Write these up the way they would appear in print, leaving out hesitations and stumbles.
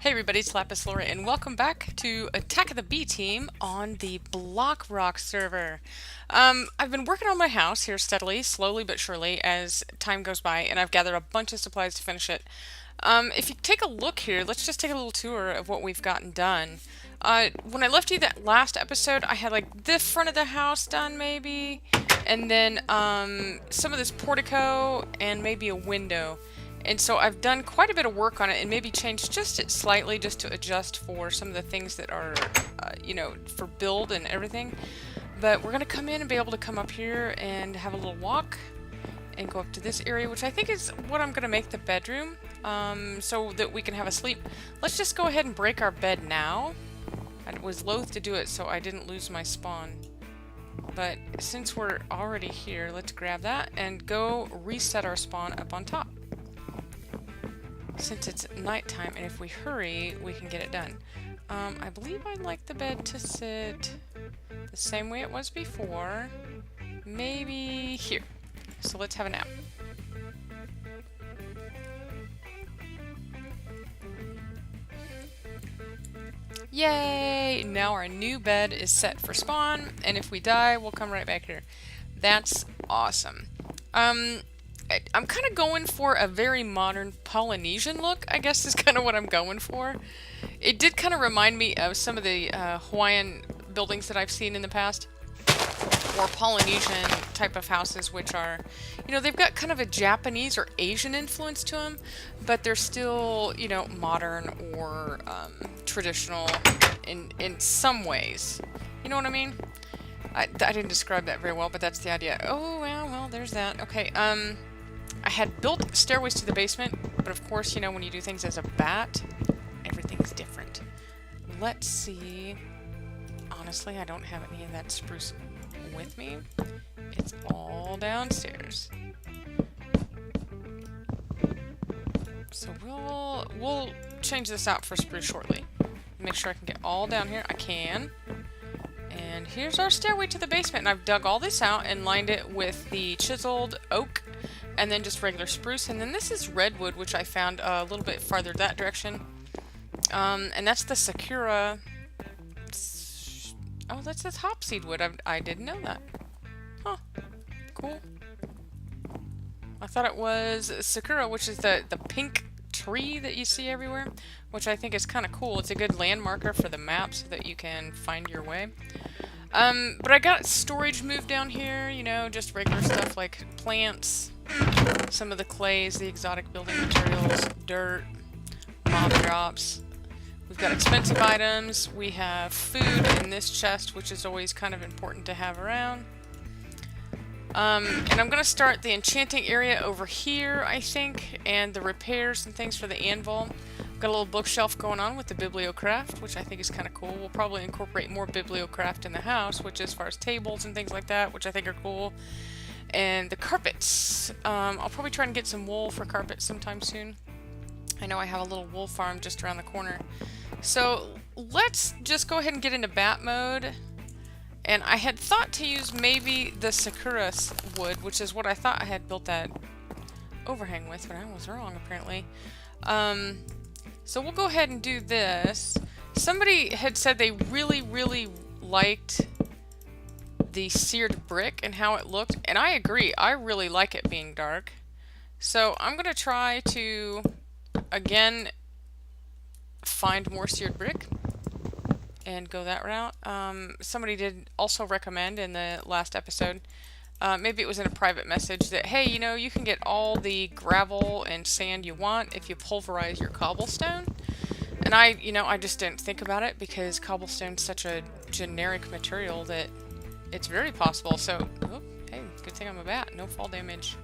Hey everybody, it's Lapis, Lauri, and welcome back to Attack of the B Team on the BlockRock server. I've been working on my house here steadily, slowly but surely, as time goes by, and I've gathered a bunch of supplies to finish it. If you take a look here, let's just take a little tour of what we've gotten done. When I left you that last episode, I had like the front of the house done, maybe, and then some of this portico and maybe a window. And so I've done quite a bit of work on it and maybe changed just it slightly just to adjust for some of the things that are, for build and everything. But we're going to come in and be able to come up here and have a little walk and go up to this area, which I think is what I'm going to make the bedroom, so that we can have a sleep. Let's just go ahead and break our bed now. I was loath to do it so I didn't lose my spawn. But since we're already here, let's grab that and go reset our spawn up on top. Since it's nighttime, and if we hurry, we can get it done. I believe I'd like the bed to sit the same way it was before. Maybe here. So let's have a nap. Yay! Now our new bed is set for spawn, and if we die, we'll come right back here. That's awesome. I'm kind of going for a very modern Polynesian look, I guess is kind of what I'm going for. It did kind of remind me of some of the Hawaiian buildings that I've seen in the past, or Polynesian type of houses, which are, they've got kind of a Japanese or Asian influence to them, but they're still, modern or traditional in some ways. You know what I mean? I didn't describe that very well, but that's the idea. Oh, well, there's that. Okay, I had built stairways to the basement, but of course, when you do things as a bat, everything's different. Let's see. Honestly, I don't have any of that spruce with me. It's all downstairs. So we'll change this out for spruce shortly. Make sure I can get all down here. I can. And here's our stairway to the basement, and I've dug all this out and lined it with the chiseled oak and then just regular spruce. And then this is redwood, which I found a little bit farther that direction. And that's the Sakura. Oh, that's this hopseed wood. I didn't know that. Huh. Cool. I thought it was Sakura, which is the pink tree that you see everywhere, which I think is kind of cool. It's a good landmarker for the map so that you can find your way. But I got storage moved down here, just regular stuff like plants, some of the clays, the exotic building materials, dirt, mob drops. We've got expensive items. We have food in this chest, which is always kind of important to have around. And I'm going to start the enchanting area over here, I think, and the repairs and things for the anvil. Got a little bookshelf going on with the bibliocraft, which I think is kind of cool. We'll probably incorporate more bibliocraft in the house, which as far as tables and things like that, which I think are cool. And the carpets. I'll probably try and get some wool for carpets sometime soon. I know I have a little wool farm just around the corner. So let's just go ahead and get into bat mode. And I had thought to use maybe the Sakura wood, which is what I thought I had built that overhang with, but I was wrong apparently. So we'll go ahead and do this. Somebody had said they really, really liked the seared brick and how it looked, and I agree. I really like it being dark. So I'm going to try to, again, find more seared brick and go that route. Somebody did also recommend in the last episode, maybe it was in a private message, that hey, you can get all the gravel and sand you want if you pulverize your cobblestone. And I just didn't think about it because cobblestone's such a generic material that it's very possible. So, oh, hey, good thing I'm a bat. No fall damage.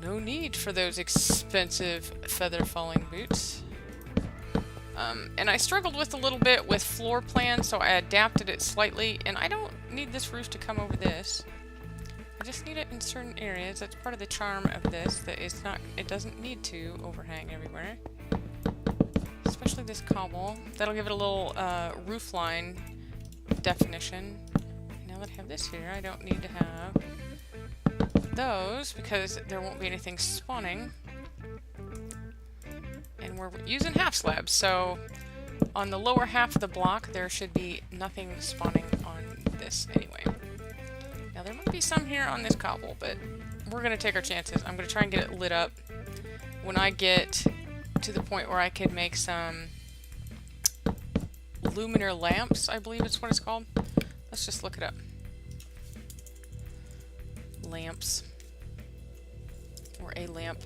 No need for those expensive feather falling boots. And I struggled with a little bit with floor plan, so I adapted it slightly, and I don't need this roof to come over this. I just need it in certain areas. That's part of the charm of this, that it doesn't need to overhang everywhere. Especially this cobble. That'll give it a little roof line definition. Now that I have this here, I don't need to have those because there won't be anything spawning. And we're using half slabs, so on the lower half of the block there should be nothing spawning on this anyway. Now there might be some here on this cobble, but we're going to take our chances. I'm going to try and get it lit up when I get to the point where I can make some luminar lamps, I believe it's what it's called. Let's just look it up. Lamps. Or a lamp.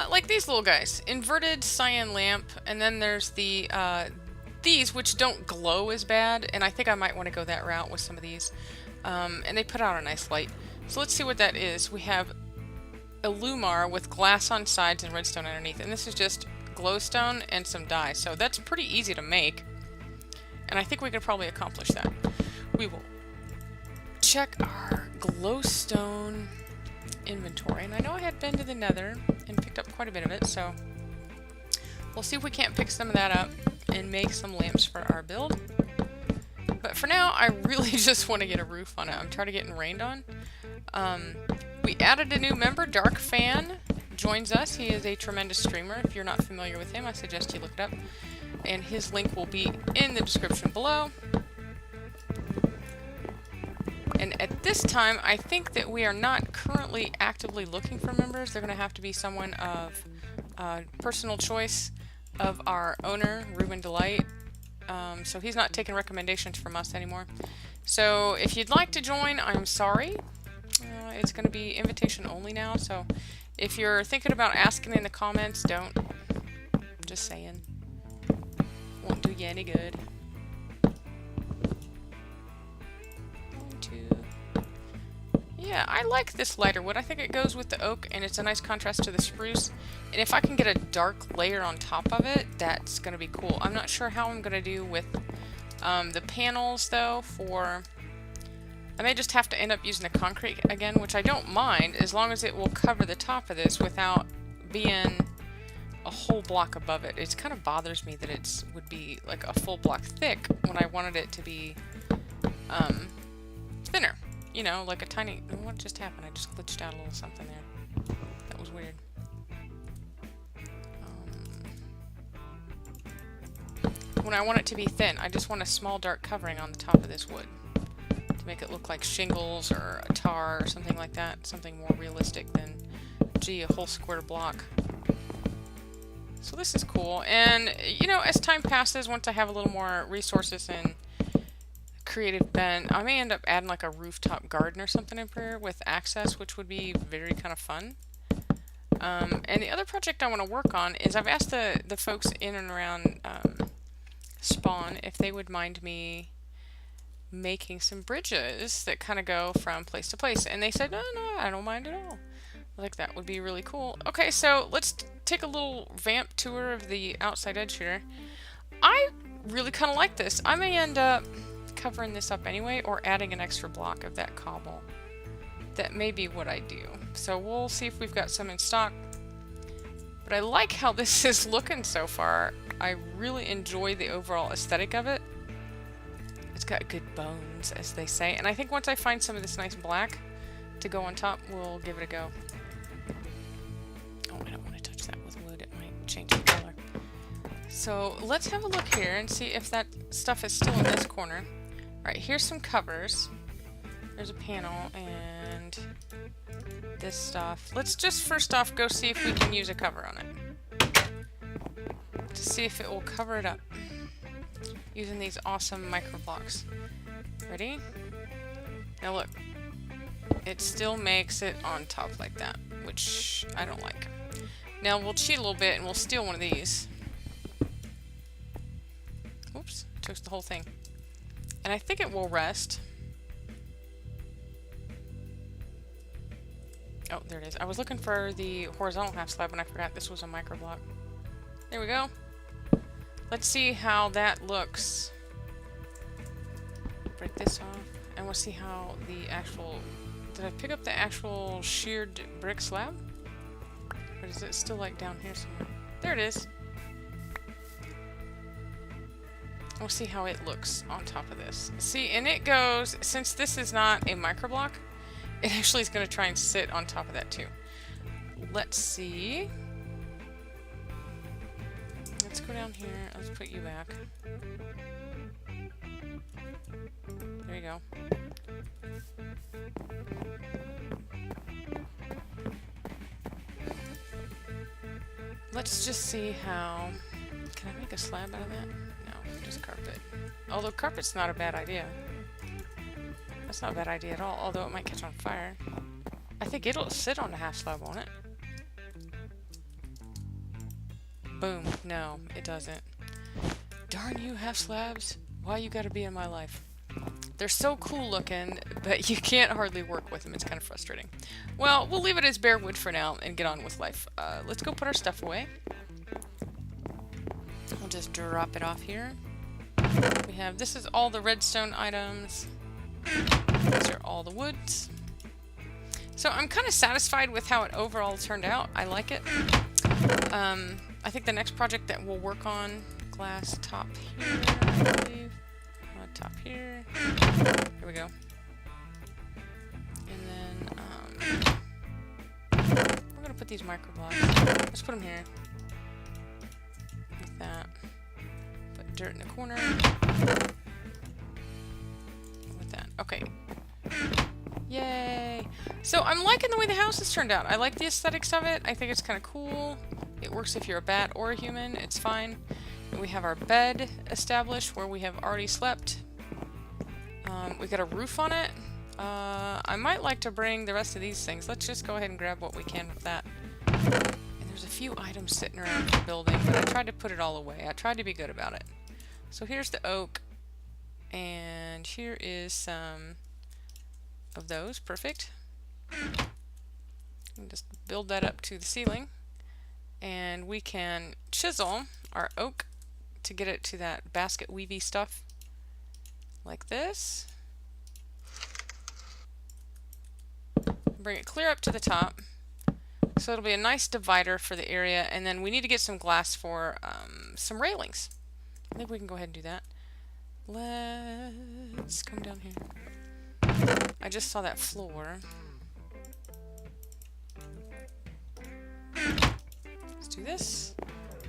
Like these little guys. Inverted cyan lamp, and then there's the these, which don't glow as bad, and I think I might want to go that route with some of these. And they put out a nice light. So let's see what that is. We have a lumar with glass on sides and redstone underneath, and this is just glowstone and some dye. So that's pretty easy to make, and I think we could probably accomplish that. We will check our glowstone inventory, and I know I had been to the nether and picked up quite a bit of it, so we'll see if we can't pick some of that up and make some lamps for our build. But for now, I really just want to get a roof on it. I'm tired of getting rained on. We added a new member, Dark Fan joins us. He is a tremendous streamer. If you're not familiar with him, I suggest you look it up, and his link will be in the description below. And at this time, I think that we are not currently actively looking for members. They're going to have to be someone of personal choice of our owner, RubenDelight. So he's not taking recommendations from us anymore. So if you'd like to join, I'm sorry. It's going to be invitation only now. So if you're thinking about asking in the comments, don't. Just saying. Won't do you any good. Yeah, I like this lighter wood. I think it goes with the oak, and it's a nice contrast to the spruce. And if I can get a dark layer on top of it, that's going to be cool. I'm not sure how I'm going to do with the panels, though, for... I may just have to end up using the concrete again, which I don't mind, as long as it will cover the top of this without being a whole block above it. It kind of bothers me that it would be like a full block thick when I wanted it to be thinner. You know, like a tiny... What just happened? I just glitched out a little something there. That was weird. When I want it to be thin, I just want a small dark covering on the top of this wood to make it look like shingles or a tar or something like that. Something more realistic than, gee, a whole square block. So this is cool. And, you know, as time passes, once I have a little more resources and creative bent, I may end up adding like a rooftop garden or something in here with access, which would be very kind of fun. And the other project I want to work on is I've asked the folks in and around Spawn if they would mind me making some bridges that kind of go from place to place, and they said no, I don't mind at all. Like, that would be really cool. Okay, so let's take a little vamp tour of the outside edge here. I really kind of like this. I may end up covering this up anyway, or adding an extra block of that cobble. That may be what I do. So we'll see if we've got some in stock. But I like how this is looking so far. I really enjoy the overall aesthetic of it. It's got good bones, as they say. And I think once I find some of this nice black to go on top, we'll give it a go. Oh, I don't want to touch that with wood. It might change the color. So let's have a look here and see if that stuff is still in this corner. Alright, here's some covers. There's a panel and this stuff. Let's just first off go see if we can use a cover on it. To see if it will cover it up. Using these awesome micro blocks. Ready? Now look. It still makes it on top like that, which I don't like. Now we'll cheat a little bit and we'll steal one of these. Oops, took the whole thing. And I think it will rest. Oh, there it is. I was looking for the horizontal half slab and I forgot this was a micro block. There we go. Let's see how that looks. Break this off. And we'll see how the actual... Did I pick up the actual sheared brick slab? Or is it still like down here somewhere? There it is. We'll see how it looks on top of this. See, and it goes, since this is not a microblock, it actually is going to try and sit on top of that too. Let's see. let's go down here. Let's put you back. There you go. Let's just see how... Can I make a slab out of that? No, just carpet. Although carpet's not a bad idea. That's not a bad idea at all, although it might catch on fire. I think it'll sit on the half slab, won't it? Boom. No, it doesn't. Darn you, half slabs. Why you gotta be in my life? They're so cool looking, but you can't hardly work with them. It's kind of frustrating. Well, we'll leave it as bare wood for now and get on with life. Let's go put our stuff away. I'll just drop it off here. We have, this is all the redstone items. These are all the woods. So I'm kind of satisfied with how it overall turned out. I like it. I think the next project that we'll work on, glass top here, I believe. Top here. Here we go. And then we're gonna put these micro blocks. Let's put them here. Like that. Put dirt in the corner. With that. Okay. Yay! So I'm liking the way the house has turned out. I like the aesthetics of it. I think it's kind of cool. It works if you're a bat or a human. It's fine. And we have our bed established where we have already slept. We got a roof on it. I might like to bring the rest of these things. Let's just go ahead and grab what we can with that. And there's a few items sitting around the building, but I tried to put it all away. I tried to be good about it. So here's the oak. And here is some of those. Perfect. And just build that up to the ceiling. And we can chisel our oak to get it to that basket weavy stuff. Like this. Bring it clear up to the top. So it'll be a nice divider for the area. And then we need to get some glass for some railings. I think we can go ahead and do that. Let's come down here. I just saw that floor. Let's do this.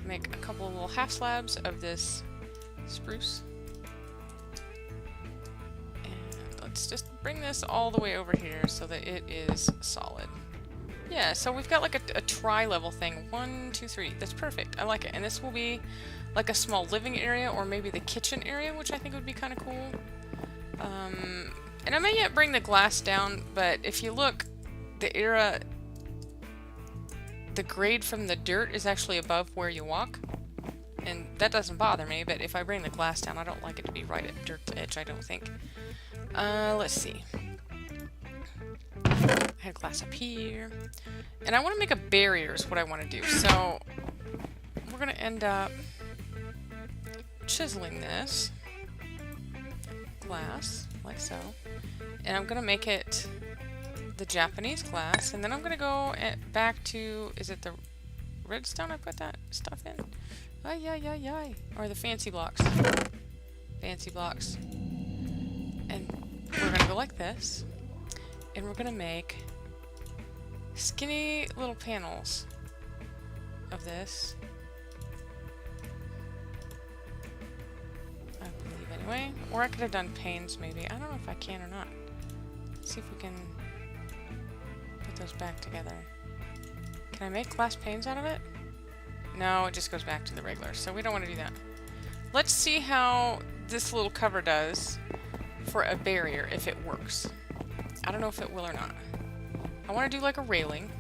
Make a couple of little half slabs of this spruce. Let's just bring this all the way over here so that it is solid. Yeah, so we've got like a tri-level thing. 1, 2, 3. That's perfect. I like it. And this will be like a small living area or maybe the kitchen area, which I think would be kind of cool. And I may yet bring the glass down, but if you look, the grade from the dirt is actually above where you walk. And that doesn't bother me, but if I bring the glass down, I don't like it to be right at dirt's edge, I don't think. Let's see. I had glass up here. And I want to make a barrier is what I want to do. So, we're going to end up chiseling this glass, like so. And I'm going to make it the Japanese glass. And then I'm going to go back to, is it the redstone I put that stuff in? Ay, ay, ay, ay. Or the fancy blocks. Fancy blocks. And we're going to go like this. And we're going to make skinny little panels of this. I believe anyway. Or I could have done panes maybe. I don't know if I can or not. Let's see if we can put those back together. Can I make glass panes out of it? No, it just goes back to the regular, so we don't want to do that. Let's see how this little cover does for a barrier, if it works. I don't know if it will or not. I want to do like a railing,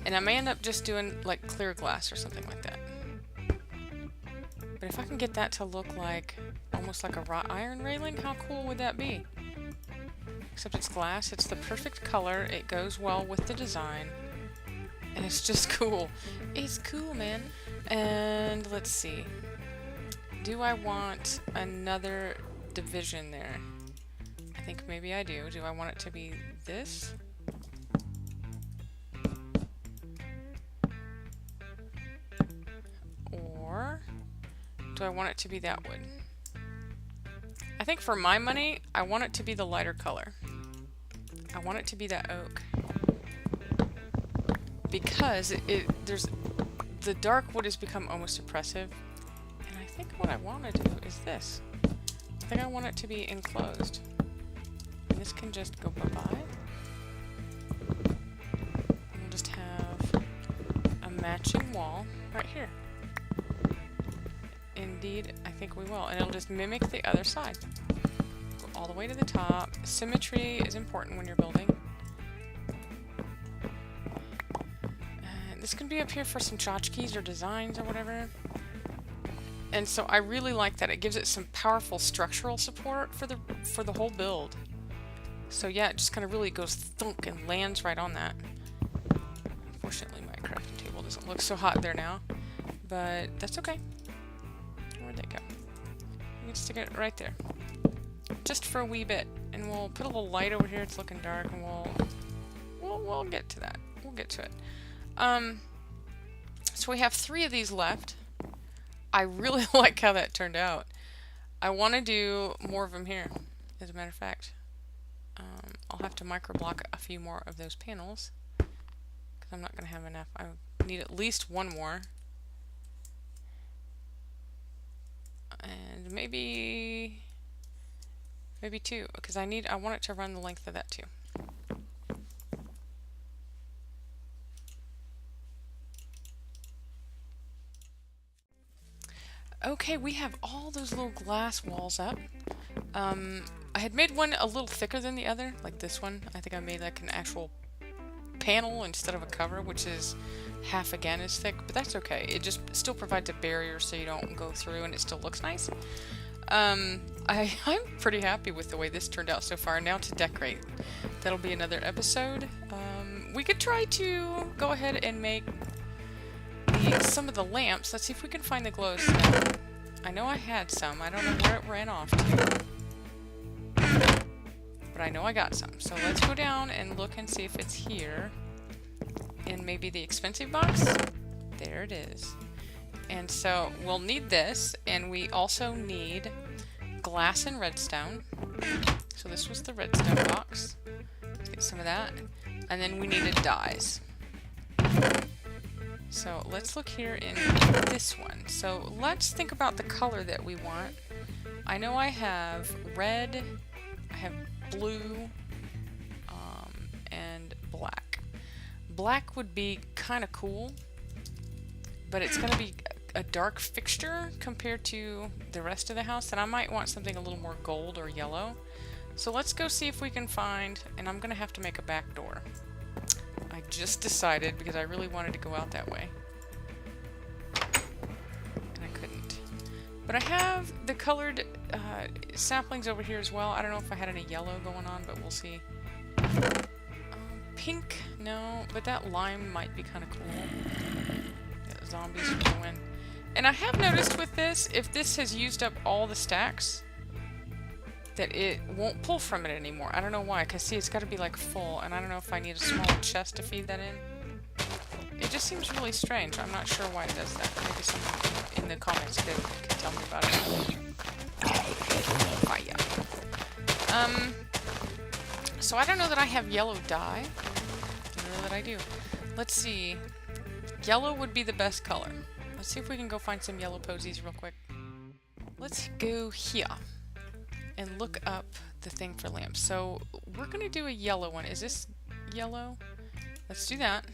and I may end up just doing like clear glass or something like that. But if I can get that to look like almost like a wrought iron railing, how cool would that be? Except it's glass, it's the perfect color, it goes well with the design. And it's just cool. It's cool, man. And let's see. Do I want another division there? I think maybe I do. Do I want it to be this? Or do I want it to be that wood? I think for my money, I want it to be the lighter color. I want it to be that oak. Because there's the dark wood has become almost oppressive, think what I want to do is this. I think I want it to be enclosed. And this can just go bye-bye. And we'll just have a matching wall right here. Indeed, I think we will. And it'll just mimic the other side. Go all the way to the top. Symmetry is important when you're building. And this can be up here for some tchotchkes or designs or whatever. And so I really like that. It gives it some powerful structural support for the whole build. So yeah, it just kind of really goes thunk and lands right on that. Unfortunately, my crafting table doesn't look so hot there now, but that's okay. Where'd they go? We can stick it right there, just for a wee bit, and we'll put a little light over here. It's looking dark, and we'll get to that. We'll get to it. So we have 3 of these left. I really like how that turned out. I want to do more of them here, as a matter of fact. I'll have to microblock a few more of those panels, because I'm not going to have enough. I need at least 1 more. And maybe 2, because I want it to run the length of that too. Okay, we have all those little glass walls up. I had made one a little thicker than the other, like this one. I think I made like an actual panel instead of a cover, which is half again as thick, but that's okay. It just still provides a barrier so you don't go through, and it still looks nice. I'm pretty happy with the way this turned out so far. Now to decorate. That'll be another episode. We could try to go ahead and make some of the lamps. Let's see if we can find the glowstone. I know I had some. I don't know where it ran off to. But I know I got some. So let's go down and look and see if it's here. In maybe the expensive box. There it is. And so we'll need this, and we also need glass and redstone. So this was the redstone box. Let's get some of that. And then we needed dyes. So let's look here in this one. So let's think about the color that we want. I know I have red, I have blue, and black. Black would be kind of cool, but it's going to be a dark fixture compared to the rest of the house, and I might want something a little more gold or yellow. So let's go see if we can find, and I'm going to have to make a back door. I just decided because I really wanted to go out that way. And I couldn't. But I have the colored saplings over here as well. I don't know if I had any yellow going on, but we'll see. Pink? No, but that lime might be kind of cool. Yeah, zombies will go in. And I have noticed with this, if this has used up all the stacks, that it won't pull from it anymore. I don't know why, because see, it's got to be like full, and I don't know if I need a small chest to feed that in. It just seems really strange. I'm not sure why it does that. Maybe someone in the comments can tell me about it. So I don't know that I have yellow dye. I don't know that I do. Let's see. Yellow would be the best color. Let's see if we can go find some yellow posies real quick. Let's go here and look up the thing for lamps. So we're going to do a yellow one. Is this yellow? Let's do that.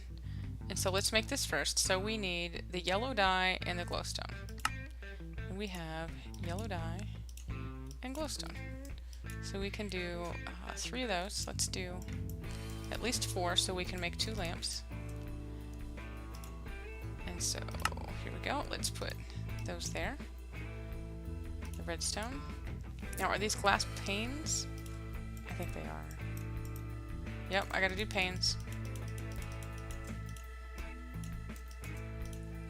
And so let's make this first. So we need the yellow dye and the glowstone. And we have yellow dye and glowstone. So we can do 3 of those. Let's do at least 4 so we can make 2 lamps. And so here we go. Let's put those there. The redstone. Now, are these glass panes? I think they are. Yep, I gotta do panes.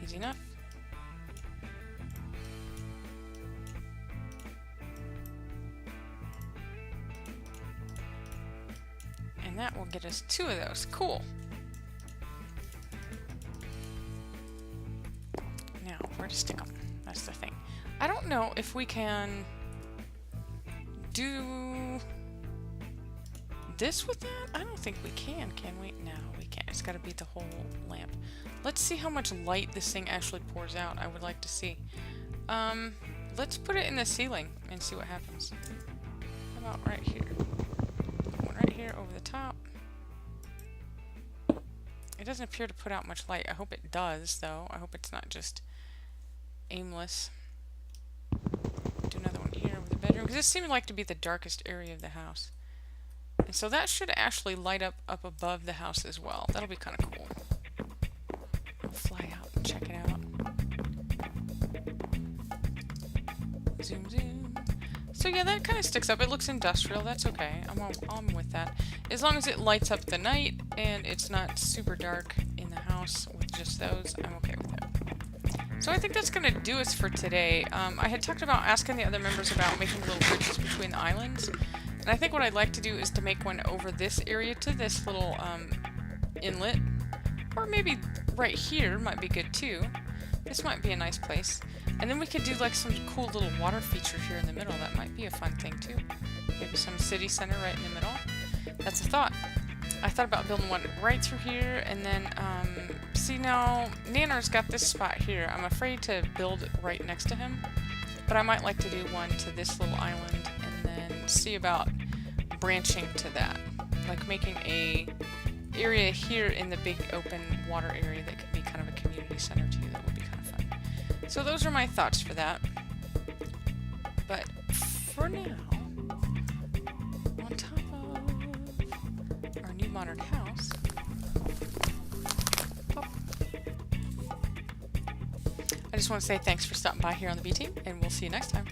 Easy enough. And that will get us 2 of those. Cool. Now, where to stick them? That's the thing. I don't know if we can do this with that? I don't think we can we? No, we can't. It's got to be the whole lamp. Let's see how much light this thing actually pours out. I would like to see. Let's put it in the ceiling and see what happens. How about right here? One right here over the top. It doesn't appear to put out much light. I hope it does, though. I hope it's not just aimless. Do another one here over the bedroom, because this seemed like to be the darkest area of the house. And so that should actually light up above the house as well. That'll be kind of cool. I'll fly out and check it out. Zoom, zoom. So yeah, that kind of sticks up. It looks industrial. That's okay. I'm with that. As long as it lights up the night and it's not super dark in the house with just those, I'm okay with it. So I think that's going to do us for today. I had talked about asking the other members about making little bridges between the islands. And I think what I'd like to do is to make one over this area to this little inlet. Or maybe right here might be good too. This might be a nice place. And then we could do like some cool little water feature here in the middle. That might be a fun thing too. Maybe some city center right in the middle. That's a thought. I thought about building one right through here, and then, see now, Nanner's got this spot here. I'm afraid to build right next to him, but I might like to do one to this little island, and then see about branching to that. Like making a area here in the big open water area that could be kind of a community center too. That would be kind of fun. So those are my thoughts for that. But for now, on top of our new modern house, I just want to say thanks for stopping by here on the B Team, and we'll see you next time.